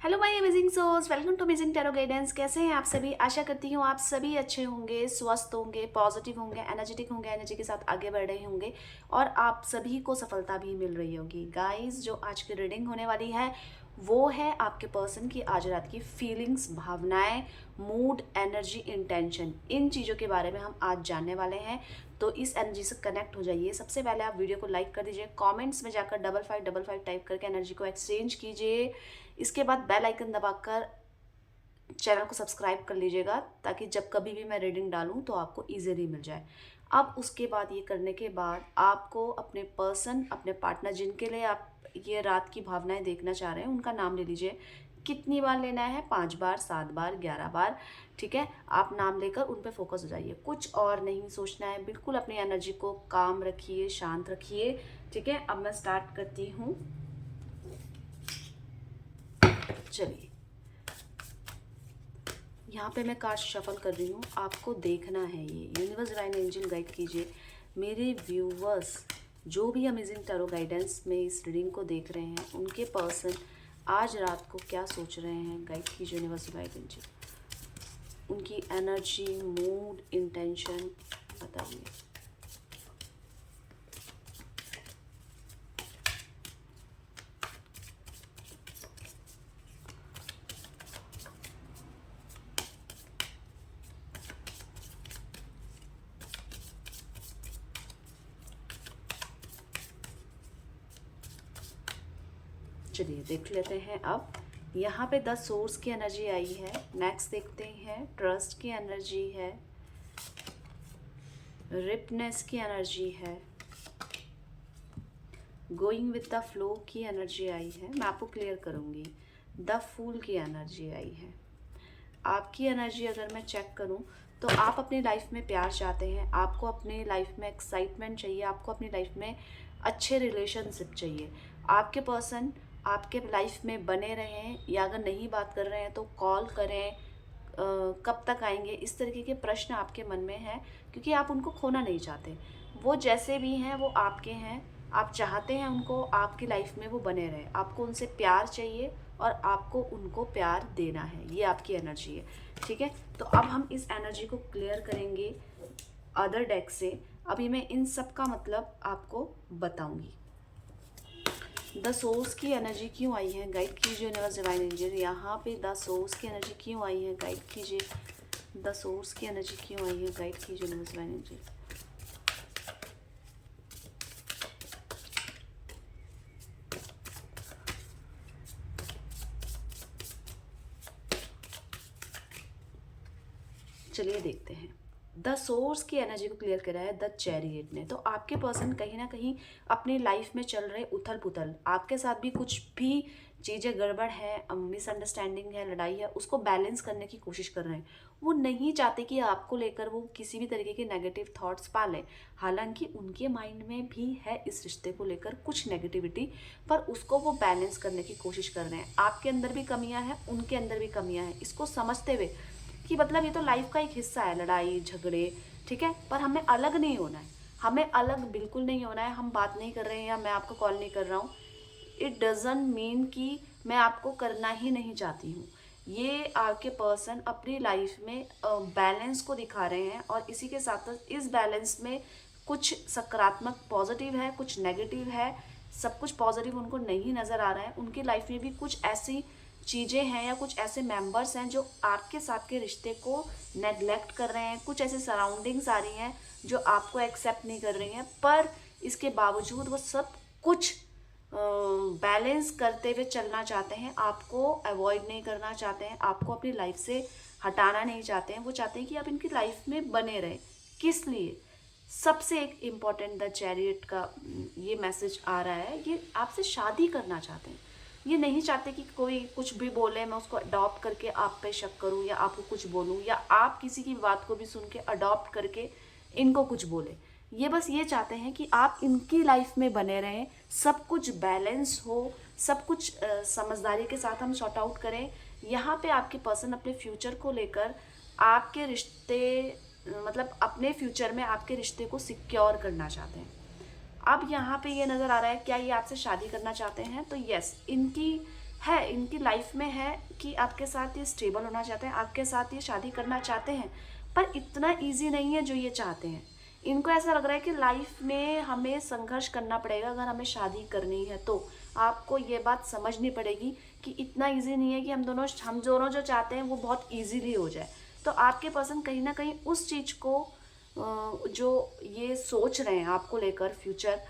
Hello my amazing souls, welcome to amazing tarot guidance. कैसे हैं आप सभी? आशा करती हूँ आप सभी अच्छे होंगे, स्वस्थ होंगे, पॉजिटिव होंगे, एनर्जेटिक होंगे, एनर्जी के साथ आगे बढ़ रहे होंगे और आप सभी को सफलता भी मिल रही होगी। गाइस, जो आज की रीडिंग होने वाली है वो है आपके पर्सन की आज रात की फीलिंग्स, भावनाएं, मूड, एनर्जी, इंटेंशन। इन चीज़ों के बारे में हम आज जानने वाले हैं, तो इस एनर्जी से कनेक्ट हो जाइए। सबसे पहले आप वीडियो को लाइक कर दीजिए, कमेंट्स में जाकर 5555 टाइप करके एनर्जी को एक्सचेंज कीजिए। इसके बाद बेल आइकन दबाकर चैनल को सब्सक्राइब कर लीजिएगा ताकि जब कभी भी मैं रीडिंग डालूं तो आपको इजीली मिल जाए। अब उसके बाद ये करने के बाद आपको अपने पर्सन, अपने पार्टनर जिनके लिए आप ये रात की भावनाएं देखना चाह रहे हैं, उनका नाम ले लीजिए। कितनी बार लेना है? 5 बार, 7 बार, 11 बार, ठीक है। आप नाम लेकर उन पे फोकस हो जाइए, कुछ और नहीं सोचना है। बिल्कुल अपनी एनर्जी को काम रखिए, शांत रखिए, ठीक है। अब मैं स्टार्ट करती हूँ। चलिए, यहाँ पे मैं कार्ड शफल कर रही हूँ, आपको देखना है ये। यूनिवर्स, डिवाइन एंजल गाइड कीजिए मेरे व्यूवर्स, जो भी अमेजिंग टैरो गाइडेंस में इस रीडिंग को देख रहे हैं, उनके पर्सन आज रात को क्या सोच रहे हैं। गाइड कीजिए यूनिवर्स, डिवाइन एंजल, उनकी एनर्जी, मूड, इंटेंशन बताइए। चलिए देख लेते हैं। अब यहाँ पे 10 सोर्स की एनर्जी आई है। नेक्स्ट देखते हैं, ट्रस्ट की एनर्जी है, रिपनेस की एनर्जी है, गोइंग विद द फ्लो की एनर्जी आई है। मैं आपको क्लियर करूँगी। द फूल की एनर्जी आई है। आपकी एनर्जी अगर मैं चेक करूँ तो आप अपनी लाइफ में प्यार चाहते हैं, आपको अपनी लाइफ में एक्साइटमेंट चाहिए, आपको अपनी लाइफ में अच्छे रिलेशनशिप चाहिए। आपके पर्सन आपके लाइफ में बने रहें, या अगर नहीं बात कर रहे हैं तो कॉल करें, कब तक आएंगे, इस तरीके के प्रश्न आपके मन में हैं, क्योंकि आप उनको खोना नहीं चाहते। वो जैसे भी हैं वो आपके हैं, आप चाहते हैं उनको आपकी लाइफ में वो बने रहे। आपको उनसे प्यार चाहिए और आपको उनको प्यार देना है। ये आपकी एनर्जी है, ठीक है। तो अब हम इस एनर्जी को क्लियर करेंगे अदर डेक से। अभी मैं इन सब का मतलब आपको बताऊंगी। द सोर्स की एनर्जी क्यों आई है? गाइड कीजिए यूनिवर्स, डिवाइन एंजल। यहाँ पे द सोर्स की एनर्जी क्यों आई है? गाइड कीजिए। द सोर्स की एनर्जी क्यों आई है? गाइड कीजिए यूनिवर्स, डिवाइन एंजल। चलिए देखते हैं। द सोर्स की एनर्जी को क्लियर करा है द चैरियट ने। तो आपके पर्सन कहीं ना कहीं अपनी लाइफ में चल रहे उथल पुथल, आपके साथ भी कुछ भी चीज़ें गड़बड़ है, मिसअंडरस्टैंडिंग है, लड़ाई है, उसको बैलेंस करने की कोशिश कर रहे हैं। वो नहीं चाहते कि आपको लेकर वो किसी भी तरीके के नेगेटिव थॉट्स पालें। हालांकि उनके माइंड में भी है इस रिश्ते को लेकर कुछ नेगेटिविटी, पर उसको वो बैलेंस करने की कोशिश कर रहे हैं। आपके अंदर भी कमियां हैं, उनके अंदर भी कमियां हैं, इसको समझते हुए कि मतलब ये तो लाइफ का एक हिस्सा है, लड़ाई झगड़े, ठीक है। पर हमें अलग नहीं होना है, हमें अलग बिल्कुल नहीं होना है। हम बात नहीं कर रहे हैं या मैं आपको कॉल नहीं कर रहा हूँ, इट डजंट मीन कि मैं आपको करना ही नहीं चाहती हूँ। ये आपके पर्सन अपनी लाइफ में बैलेंस को दिखा रहे हैं, और इसी के साथ साथ इस बैलेंस में कुछ सकारात्मक पॉजिटिव है, कुछ नेगेटिव है। सब कुछ पॉजिटिव उनको नहीं नज़र आ रहा है। उनकी लाइफ में भी कुछ ऐसी चीज़ें हैं या कुछ ऐसे मेंबर्स हैं जो आपके साथ के रिश्ते को नेग्लेक्ट कर रहे हैं। कुछ ऐसी सराउंडिंग्स आ रही हैं जो आपको एक्सेप्ट नहीं कर रही हैं, पर इसके बावजूद वो सब कुछ बैलेंस करते हुए चलना चाहते हैं। आपको अवॉइड नहीं करना चाहते हैं, आपको अपनी लाइफ से हटाना नहीं चाहते हैं। वो चाहते हैं कि आप इनकी लाइफ में बने रहें। किस लिए? सबसे एक इम्पॉर्टेंट द चैरियट का ये मैसेज आ रहा है, ये आपसे शादी करना चाहते हैं। ये नहीं चाहते कि कोई कुछ भी बोले मैं उसको अडॉप्ट करके आप पे शक करूं, या आपको कुछ बोलूं, या आप किसी की बात को भी सुन के अडॉप्ट करके इनको कुछ बोले। ये बस ये चाहते हैं कि आप इनकी लाइफ में बने रहें, सब कुछ बैलेंस हो, सब कुछ समझदारी के साथ हम सॉर्ट आउट करें। यहाँ पे आपके पर्सन अपने फ्यूचर को लेकर आपके रिश्ते, मतलब अपने फ्यूचर में आपके रिश्ते को सिक्योर करना चाहते हैं। अब यहाँ पे ये नज़र आ रहा है, क्या ये आपसे शादी करना चाहते हैं? तो यस, इनकी है, इनकी लाइफ में है कि आपके साथ ये स्टेबल होना चाहते हैं, आपके साथ ये शादी करना चाहते हैं, पर इतना ईजी नहीं है जो ये चाहते हैं। इनको ऐसा लग रहा है कि लाइफ में हमें संघर्ष करना पड़ेगा अगर हमें शादी करनी है तो। आपको ये बात समझनी पड़ेगी कि इतना ईजी नहीं है कि हम दोनों जो चाहते हैं वो बहुत ईजीली हो जाए। तो आपके पर्सन कहीं ना कहीं उस चीज़ को जो ये सोच रहे हैं आपको लेकर फ्यूचर,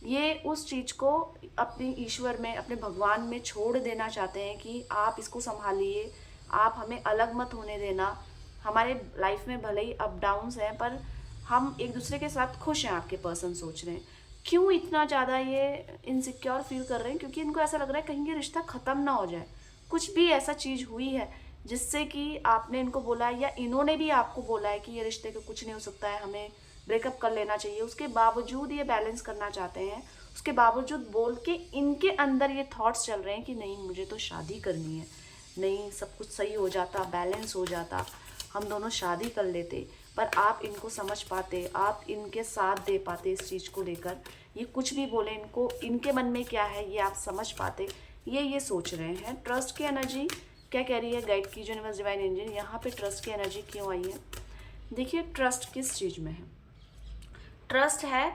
ये उस चीज़ को अपने ईश्वर में, अपने भगवान में छोड़ देना चाहते हैं कि आप इसको संभालिए, आप हमें अलग मत होने देना। हमारे लाइफ में भले ही अप डाउन्स हैं पर हम एक दूसरे के साथ खुश हैं, आपके पर्सन सोच रहे हैं। क्यों इतना ज़्यादा ये इनसिक्योर फील कर रहे हैं? क्योंकि इनको ऐसा लग रहा है कहीं ये रिश्ता ख़त्म ना हो जाए। कुछ भी ऐसा चीज़ हुई है जिससे कि आपने इनको बोला है या इन्होंने भी आपको बोला है कि ये रिश्ते का कुछ नहीं हो सकता है, हमें ब्रेकअप कर लेना चाहिए। उसके बावजूद ये बैलेंस करना चाहते हैं, उसके बावजूद बोल के इनके अंदर ये थॉट्स चल रहे हैं कि नहीं मुझे तो शादी करनी है, नहीं सब कुछ सही हो जाता, बैलेंस हो जाता, हम दोनों शादी कर लेते। पर आप इनको समझ पाते, आप इनके साथ दे पाते इस चीज़ को लेकर। ये कुछ भी बोले, इनको इनके मन में क्या है ये आप समझ पाते। ये सोच रहे हैं। ट्रस्ट की एनर्जी क्या कह रही है? गाइड की यूनिवर्स डिवाइन एंजल, यहाँ पे ट्रस्ट की एनर्जी क्यों आई है? देखिए ट्रस्ट किस चीज़ में है? ट्रस्ट है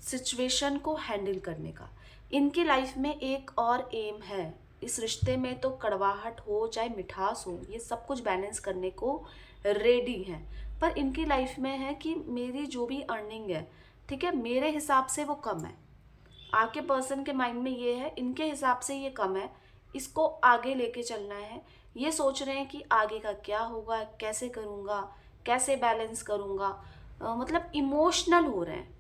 सिचुएशन को हैंडल करने का। इनकी लाइफ में एक और एम है, इस रिश्ते में तो कड़वाहट हो चाहे मिठास हो, ये सब कुछ बैलेंस करने को रेडी है। पर इनकी लाइफ में है कि मेरी जो भी अर्निंग है, ठीक है, मेरे हिसाब से वो कम है। आपके पर्सन के माइंड में ये है, इनके हिसाब से ये कम है, इसको आगे लेके चलना है। ये सोच रहे हैं कि आगे का क्या होगा, कैसे करूँगा, कैसे बैलेंस करूँगा। मतलब इमोशनल हो रहे हैं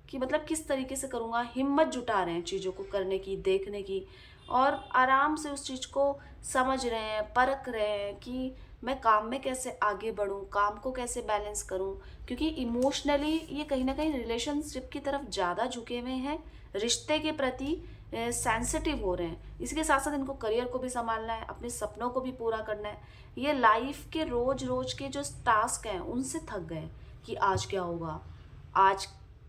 कि मतलब किस तरीके से करूँगा, हिम्मत जुटा रहे हैं चीज़ों को करने की, देखने की, और आराम से उस चीज़ को समझ रहे हैं, परख रहे हैं कि मैं काम में कैसे आगे बढ़ूँ, काम को कैसे बैलेंस करूँ। क्योंकि इमोशनली ये कहीं ना कहीं रिलेशनशिप की तरफ ज़्यादा झुके हुए हैं, रिश्ते के प्रति सेंसिटिव हो रहे हैं। इसके साथ साथ इनको करियर को भी संभालना है, अपने सपनों को भी पूरा करना है। ये लाइफ के रोज रोज के जो टास्क हैं उनसे थक गए कि आज क्या होगा, आज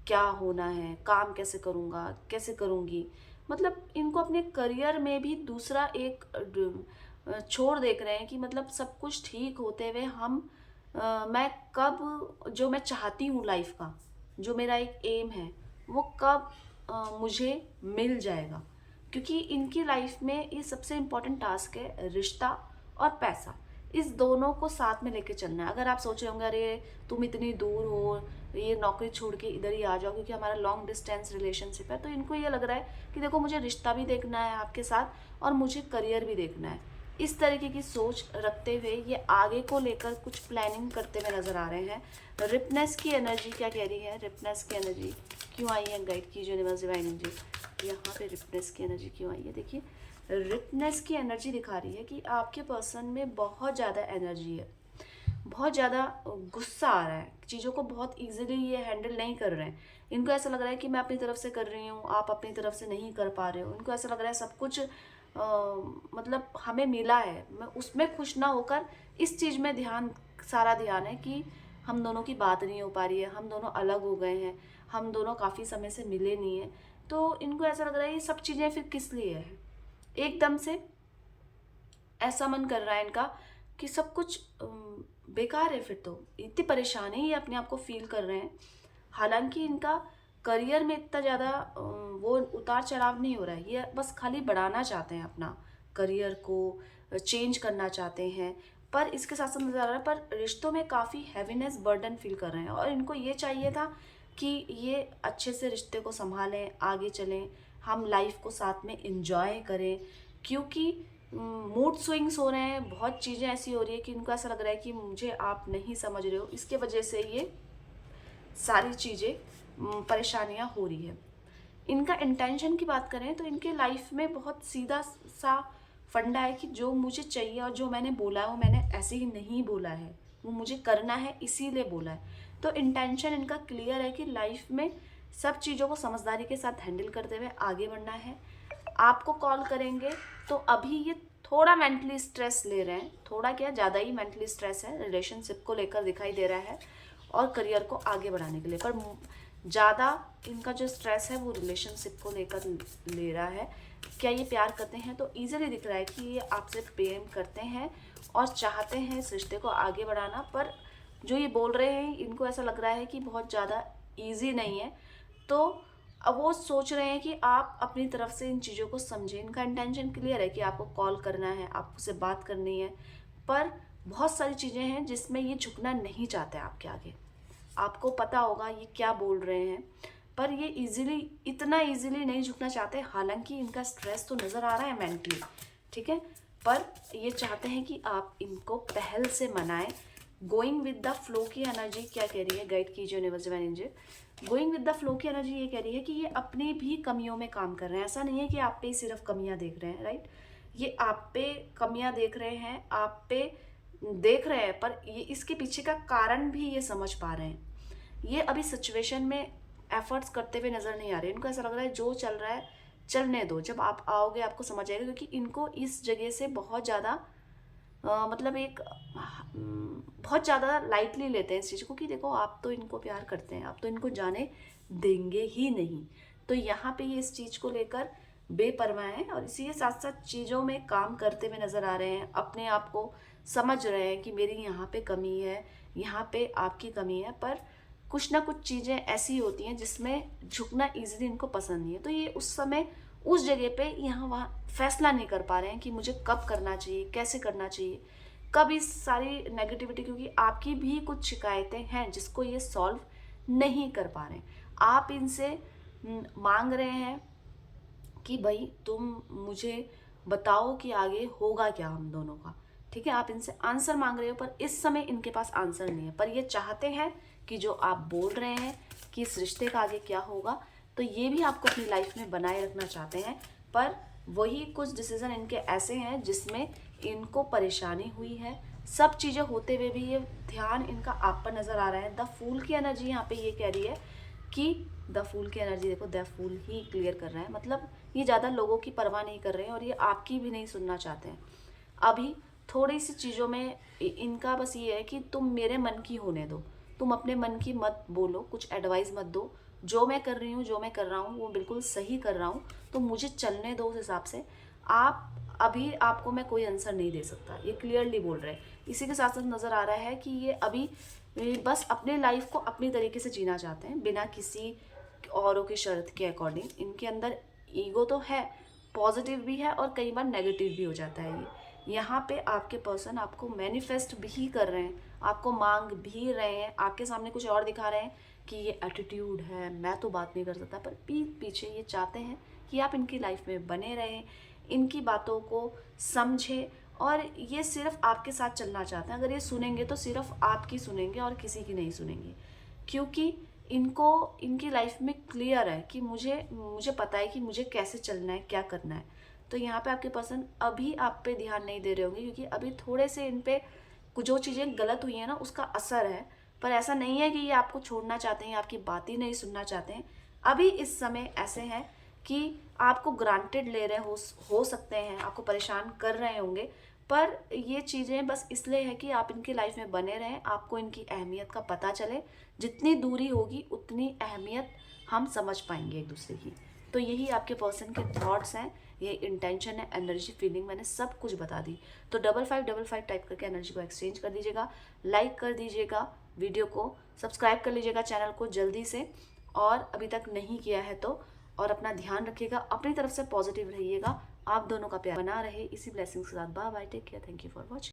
क्या होना है, काम कैसे करूँगा, कैसे करूँगी। मतलब इनको अपने करियर में भी दूसरा एक छोर देख रहे हैं कि मतलब सब कुछ ठीक होते हुए मैं कब जो मैं चाहती हूँ लाइफ का, जो मेरा एक एम है, वो कब मुझे मिल जाएगा। क्योंकि इनकी लाइफ में ये सबसे इम्पोर्टेंट टास्क है, रिश्ता और पैसा, इस दोनों को साथ में लेके चलना है। अगर आप सोच रहे होंगे अरे तुम इतनी दूर हो, ये नौकरी छोड़ के इधर ही आ जाओ क्योंकि हमारा लॉन्ग डिस्टेंस रिलेशनशिप है, तो इनको ये लग रहा है कि देखो मुझे रिश्ता भी देखना है आपके साथ और मुझे करियर भी देखना है। इस तरीके की सोच रखते हुए ये आगे को लेकर कुछ प्लानिंग करते हुए नजर आ रहे हैं। रिपनेस की एनर्जी क्या कह रही है? रिपनेस की एनर्जी क्यों आई है? गाइड कीजिए यूनिवर्स डिवाइन एनर्जी, यहाँ पे रिपनेस की एनर्जी क्यों आई है? देखिए रिपनेस की एनर्जी दिखा रही है कि आपके पर्सन में बहुत ज़्यादा एनर्जी है, बहुत ज़्यादा गुस्सा आ रहा है, चीज़ों को बहुत इजीली ये हैंडल नहीं कर रहे हैं। इनको ऐसा लग रहा है कि मैं अपनी तरफ से कर रही हूँ, आप अपनी तरफ से नहीं कर पा रहे हो। इनको ऐसा लग रहा है सब कुछ मतलब हमें मिला है, मैं उसमें खुश ना होकर इस चीज़ में सारा ध्यान है कि हम दोनों की बात नहीं हो पा रही है, हम दोनों अलग हो गए हैं, हम दोनों काफ़ी समय से मिले नहीं हैं। तो इनको ऐसा लग रहा है ये सब चीज़ें फिर किस लिए है। एकदम से ऐसा मन कर रहा है इनका कि सब कुछ बेकार है, फिर तो इतनी परेशानी ये अपने आप को फील कर रहे हैं। हालांकि इनका करियर में इतना ज़्यादा वो उतार चढ़ाव नहीं हो रहा है, ये बस खाली बढ़ाना चाहते हैं, अपना करियर को चेंज करना चाहते हैं। पर इसके साथ साथ नजर आ रहा है पर रिश्तों में काफ़ी हैवीनेस, बर्डन फील कर रहे हैं। और इनको ये चाहिए था कि ये अच्छे से रिश्ते को संभालें, आगे चलें, हम लाइफ को साथ में इंजॉय करें। क्योंकि मूड स्विंग्स हो रहे हैं, बहुत चीज़ें ऐसी हो रही है कि इनको ऐसा लग रहा है कि मुझे आप नहीं समझ रहे हो, इसके वजह से ये सारी चीज़ें परेशानियां हो रही है। इनका इंटेंशन की बात करें तो इनके लाइफ में बहुत सीधा सा फंडा है कि जो मुझे चाहिए और जो मैंने बोला है वो मैंने ऐसे ही नहीं बोला है, वो मुझे करना है इसीलिए बोला है। तो इंटेंशन इनका क्लियर है कि लाइफ में सब चीज़ों को समझदारी के साथ हैंडल करते हुए आगे बढ़ना है। आपको कॉल करेंगे तो अभी ये थोड़ा मेंटली स्ट्रेस ले रहे हैं, थोड़ा क्या ज़्यादा ही मेंटली स्ट्रेस है, रिलेशनशिप को लेकर दिखाई दे रहा है और करियर को आगे बढ़ाने के लिए। पर ज़्यादा इनका जो स्ट्रेस है वो रिलेशनशिप को लेकर ले रहा है। क्या ये प्यार करते हैं? तो ईजिली दिख रहा है कि ये आपसे प्रेम करते हैं और चाहते हैं इस रिश्ते को आगे बढ़ाना, पर जो ये बोल रहे हैं इनको ऐसा लग रहा है कि बहुत ज़्यादा ईजी नहीं है। तो अब वो सोच रहे हैं कि आप अपनी तरफ से इन चीज़ों को समझें। इनका इंटेंशन क्लियर है कि आपको कॉल करना है, आपसे बात करनी है, पर बहुत सारी चीज़ें हैं जिसमें ये झुकना नहीं चाहते आपके आगे। आपको पता होगा ये क्या बोल रहे हैं, पर ये इतना इजीली नहीं झुकना चाहते। हालांकि इनका स्ट्रेस तो नज़र आ रहा है मेंटली, ठीक है, पर ये चाहते हैं कि आप इनको पहल से मनाएं। गोइंग विद द फ्लो की एनर्जी क्या कह रही है, गाइड कीजिए universe divine angel. Going with the flow की एनर्जी ये कह रही है कि ये अपनी भी कमियों में काम कर रहे हैं। ऐसा नहीं है कि आप पे सिर्फ कमियां देख रहे हैं, राइट? ये आप पे कमियां देख रहे हैं, आप पे देख रहे हैं, पर ये इसके पीछे का कारण भी ये समझ पा रहे हैं। ये अभी सिचुएशन में एफर्ट्स करते हुए नजर नहीं आ रहे। इनको ऐसा लग रहा है जो चल रहा है चलने दो, जब आप आओगे आपको समझ आएगा। क्योंकि इनको इस जगह से बहुत ज़्यादा मतलब एक बहुत ज़्यादा लाइटली लेते हैं इस चीज़ को कि देखो आप तो इनको प्यार करते हैं, आप तो इनको जाने देंगे ही नहीं। तो यहाँ पे ये इस चीज़ को लेकर बेपरवाह हैं और इसी के साथ साथ चीज़ों में काम करते हुए नज़र आ रहे हैं। अपने आप को समझ रहे हैं कि मेरी यहाँ पे कमी है, यहाँ पे आपकी कमी है, पर कुछ ना कुछ चीज़ें ऐसी होती हैं जिसमें झुकना ईजिली इनको पसंद नहीं है। तो ये उस समय उस जगह पे यहाँ वहाँ फैसला नहीं कर पा रहे हैं कि मुझे कब करना चाहिए, कैसे करना चाहिए, कब इस सारी नेगेटिविटी, क्योंकि आपकी भी कुछ शिकायतें हैं जिसको ये सॉल्व नहीं कर पा रहे हैं। आप इनसे मांग रहे हैं कि भाई तुम मुझे बताओ कि आगे होगा क्या हम दोनों का, ठीक है? आप इनसे आंसर मांग रहे हो, पर इस समय इनके पास आंसर नहीं है। पर ये चाहते हैं कि जो आप बोल रहे हैं कि इस रिश्ते का आगे क्या होगा, तो ये भी आपको अपनी लाइफ में बनाए रखना चाहते हैं। पर वही कुछ डिसीजन इनके ऐसे हैं जिसमें इनको परेशानी हुई है। सब चीज़ें होते हुए भी ये ध्यान इनका आप पर नज़र आ रहा है। द फूल की एनर्जी यहाँ पे ये कह रही है कि द फूल की एनर्जी देखो, द फूल ही क्लियर कर रहा है। मतलब ये ज़्यादा लोगों की परवाह नहीं कर रहे हैं और ये आपकी भी नहीं सुनना चाहते हैं। अभी थोड़ी सी चीज़ों में इनका बस ये है कि तुम मेरे मन की होने दो, तुम अपने मन की मत बोलो, कुछ एडवाइस मत दो। जो मैं कर रही हूँ, जो मैं कर रहा हूँ वो बिल्कुल सही कर रहा हूँ, तो मुझे चलने दो उस हिसाब से। आप अभी आपको मैं कोई आंसर नहीं दे सकता, ये क्लियरली बोल रहे हैं। इसी के साथ साथ नज़र आ रहा है कि ये अभी बस अपने लाइफ को अपनी तरीके से जीना चाहते हैं, बिना किसी औरों की शर्त के अकॉर्डिंग। इनके अंदर ईगो तो है, पॉजिटिव भी है और कई बार नेगेटिव भी हो जाता है। ये यहाँ पे आपके पर्सन आपको मैनिफेस्ट भी कर रहे हैं, आपको मांग भी रहे हैं, आपके सामने कुछ और दिखा रहे हैं कि ये एटीट्यूड है, मैं तो बात नहीं कर सकता, पर पीछे ये चाहते हैं कि आप इनकी लाइफ में बने रहें, इनकी बातों को समझें, और ये सिर्फ आपके साथ चलना चाहते हैं। अगर ये सुनेंगे तो सिर्फ आपकी सुनेंगे और किसी की नहीं सुनेंगे, क्योंकि इनको इनकी लाइफ में क्लियर है कि मुझे पता है कि मुझे कैसे चलना है, क्या करना है। तो यहाँ पे आपके पर्सन अभी आप पे ध्यान नहीं दे रहे होंगे, क्योंकि अभी थोड़े से इन पे जो चीज़ें गलत हुई हैं ना उसका असर है। पर ऐसा नहीं है कि ये आपको छोड़ना चाहते हैं, आपकी बात ही नहीं सुनना चाहते हैं। अभी इस समय ऐसे हैं कि आपको ग्रांटेड ले रहे हो सकते हैं, आपको परेशान कर रहे होंगे, पर ये चीज़ें बस इसलिए है कि आप इनकी लाइफ में बने रहें, आपको इनकी अहमियत का पता चले। जितनी दूरी होगी उतनी अहमियत हम समझ पाएंगे एक दूसरे की। तो यही आपके पर्सन के थॉट्स हैं, ये इंटेंशन है, एनर्जी, फीलिंग, मैंने सब कुछ बता दी। तो 5555 टाइप करके एनर्जी को एक्सचेंज कर दीजिएगा, लाइक कर दीजिएगा वीडियो को, सब्सक्राइब कर लीजिएगा चैनल को जल्दी से, और अभी तक नहीं किया है तो। और अपना ध्यान रखिएगा, अपनी तरफ से पॉजिटिव रहिएगा, आप दोनों का प्यार बना रहे। इसी ब्लेसिंग्स के साथ bye bye, take care, thank you for watching.